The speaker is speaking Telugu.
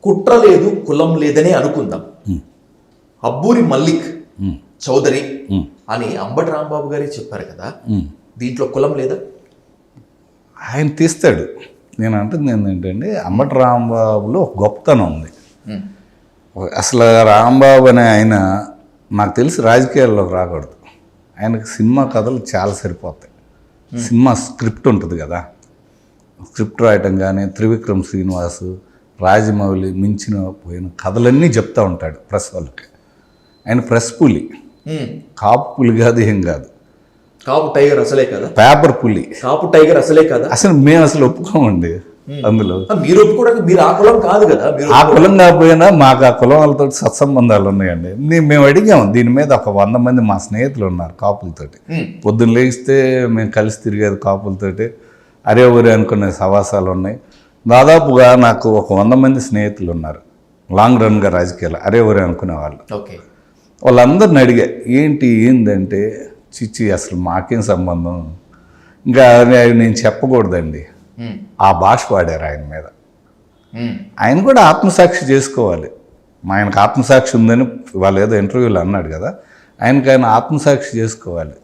కుట్ర లేదు, కులం లేదనే అనుకుందాం. అబ్బూరి మల్లిక్ చౌదరి అని అంబటి రాంబాబు గారే చెప్పారు కదా, దీంట్లో కులం లేదా? ఆయన తీస్తాడు. నేను అంటుంది ఏంటంటే అంబటి రాంబాబులో ఒక గొప్పతనం ఉంది. అసలు రాంబాబు అనే ఆయన నాకు తెలిసి రాజకీయాల్లోకి రాకూడదు. ఆయనకు సినిమా కథలు చాలా సరిపోతాయి. సినిమా స్క్రిప్ట్ ఉంటుంది కదా, స్క్రిప్ట్ రాయటం కానీ త్రివిక్రమ్ శ్రీనివాసు, రాజమౌళి మించిన పోయిన కథలన్నీ చెప్తూ ఉంటాడు ప్రెస్ వాళ్ళకి. ఆయన ప్రెస్ పులి, కాపు పులి కాదు, ఏం కాదు. కాపు టైగర్ అసలే కదా, పేపర్ పులి. కాపు టైగర్ అసలే కదా. అసలు మేము అసలు ఒప్పుకోమండి అందులో. మీరు ఒప్పుకోవడానికి మీరు ఆ కులం కాదు కదా. ఆ కులం కాకపోయినా మాకు ఆ కులం వాళ్ళతో సత్సంబంధాలు ఉన్నాయండి. మేము అడిగాము దీని మీద. ఒక 100 మంది మా స్నేహితులు ఉన్నారు కాపులతోటి. పొద్దున్న లేస్తే మేము కలిసి తిరిగేది కాపులతోటి. అరే ఊరే అనుకునే సవాసాలు ఉన్నాయి. దాదాపుగా నాకు ఒక 100 మంది స్నేహితులు ఉన్నారు లాంగ్ రన్గా రాజకీయాలు, అరే ఊరే అనుకునే వాళ్ళు. ఓకే, వాళ్ళందరిని అడిగా ఏంటంటే చిచ్చి అసలు మాకేం సంబంధం, ఇంకా నేను చెప్పకూడదండి. ఆ భాష వాడారు ఆయన మీద. ఆయన కూడా ఆత్మసాక్షి చేసుకోవాలి. ఆయనకు ఆత్మసాక్షి ఉందని వాళ్ళు ఏదో ఇంటర్వ్యూలో అన్నాడు కదా, ఆయన ఆత్మసాక్షి చేసుకోవాలి.